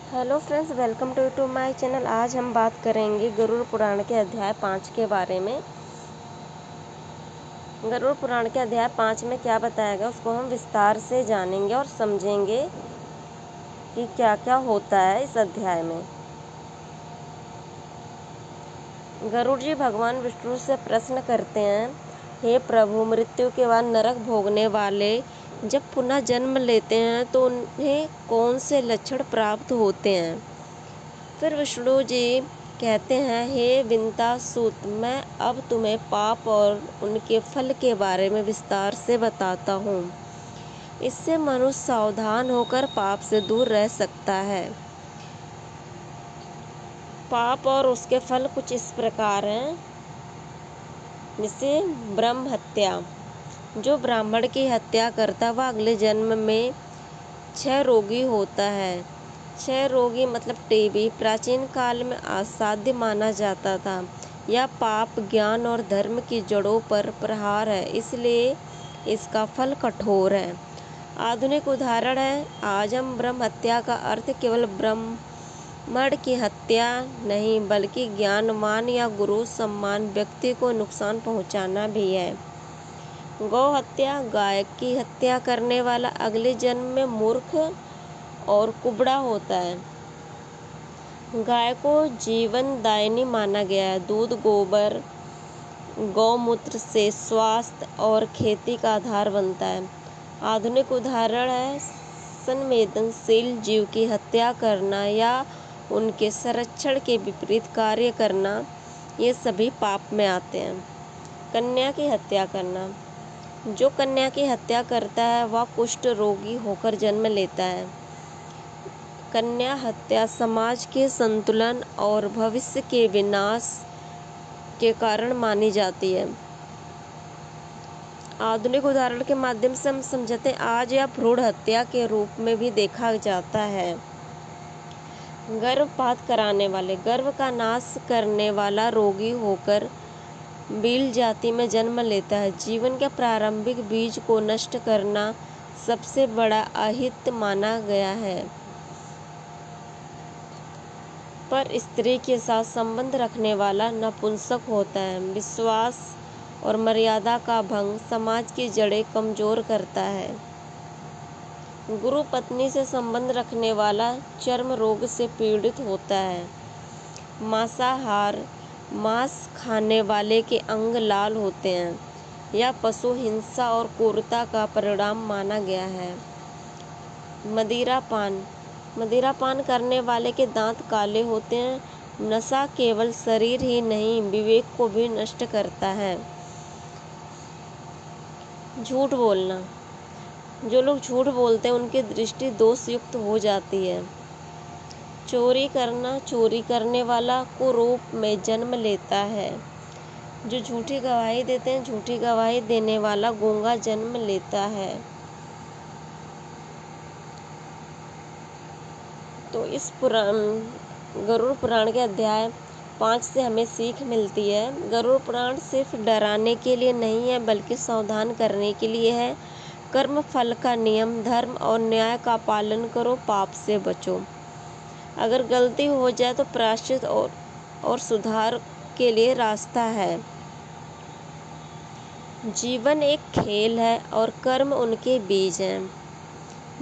Hello friends, welcome to my channel. आज हम बात करेंगे गरुड़ पुराण के अध्याय 5 के बारे में। गरुड़ पुराण के अध्याय 5 में क्या बताया गया उसको हम विस्तार से जानेंगे और समझेंगे कि क्या क्या होता है इस अध्याय में। गरुड़ जी भगवान विष्णु से प्रश्न करते हैं, हे प्रभु, मृत्यु के बाद नरक भोगने वाले जब पुनः जन्म लेते हैं तो उन्हें कौन से लक्षण प्राप्त होते हैं। फिर विष्णु जी कहते हैं, हे विंतासूत, मैं अब तुम्हें पाप और उनके फल के बारे में विस्तार से बताता हूँ। इससे मनुष्य सावधान होकर पाप से दूर रह सकता है। पाप और उसके फल कुछ इस प्रकार हैं, जैसे ब्रह्म हत्या। जो ब्राह्मण की हत्या करता वह अगले जन्म में क्षय रोगी होता है। क्षय रोगी मतलब टीबी प्राचीन काल में असाध्य माना जाता था। यह पाप, ज्ञान और धर्म की जड़ों पर प्रहार है, इसलिए इसका फल कठोर है। आधुनिक उदाहरण है, आज हम ब्रह्म हत्या का अर्थ केवल ब्राह्मण की हत्या नहीं बल्कि ज्ञानवान या गुरु सम्मान व्यक्ति को नुकसान पहुंचाना भी है। गौ हत्या, गाय की हत्या करने वाला अगले जन्म में मूर्ख और कुबड़ा होता है। गाय को जीवनदायिनी माना गया है। दूध, गोबर, गौमूत्र से स्वास्थ्य और खेती का आधार बनता है। आधुनिक उदाहरण है, संवेदनशील जीव की हत्या करना या उनके संरक्षण के विपरीत कार्य करना, ये सभी पाप में आते हैं। कन्या की हत्या करना, जो कन्या की हत्या करता है वह कुष्ठ रोगी होकर जन्म लेता है। कन्या हत्या समाज के संतुलन और भविष्य के विनाश के कारण मानी जाती है। आधुनिक उदाहरण के माध्यम से हम समझते हैं, आज यह भ्रूण हत्या के रूप में भी देखा जाता है। गर्भपात कराने वाले, गर्भ का नाश करने वाला रोगी होकर बील जाति में जन्म लेता है। जीवन के प्रारंभिक बीज को नष्ट करना सबसे बड़ा अहित माना गया है। पर स्त्री के साथ संबंध रखने वाला नपुंसक होता है। विश्वास और मर्यादा का भंग समाज की जड़ें कमजोर करता है। गुरु पत्नी से संबंध रखने वाला चर्म रोग से पीड़ित होता है। मांसाहार, मांस खाने वाले के अंग लाल होते हैं। यह पशु हिंसा और क्रूरता का परिणाम माना गया है। मदिरापान, मदिरापान करने वाले के दांत काले होते हैं। नशा केवल शरीर ही नहीं विवेक को भी नष्ट करता है। झूठ बोलना, जो लोग झूठ बोलते हैं उनकी दृष्टि दोष युक्त हो जाती है। चोरी करना, चोरी करने वाला कुरूप में जन्म लेता है। जो झूठी गवाही देते हैं, झूठी गवाही देने वाला गूंगा जन्म लेता है। तो इस गरुड़ पुराण के अध्याय 5 से हमें सीख मिलती है। गरुड़ पुराण सिर्फ डराने के लिए नहीं है बल्कि सावधान करने के लिए है। कर्म फल का नियम, धर्म और न्याय का पालन करो, पाप से बचो। अगर गलती हो जाए तो प्रायश्चित और सुधार के लिए रास्ता है। जीवन एक खेल है और कर्म उनके बीज हैं।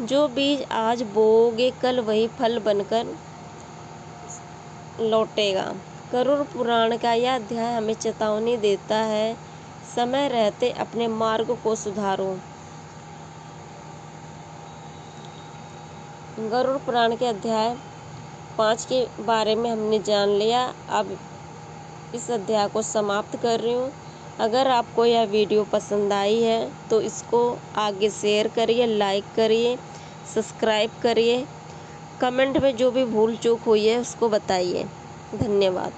जो बीज आज बोओगे कल वही फल बनकर लौटेगा। गरुड़ पुराण का यह अध्याय हमें चेतावनी देता है, समय रहते अपने मार्ग को सुधारो। गरुड़ पुराण के अध्याय 5 के बारे में हमने जान लिया। अब इस अध्याय को समाप्त कर रही हूँ। अगर आपको यह वीडियो पसंद आई है तो इसको आगे शेयर करिए, लाइक करिए, सब्सक्राइब करिए। कमेंट में जो भी भूल चूक हुई है उसको बताइए। धन्यवाद।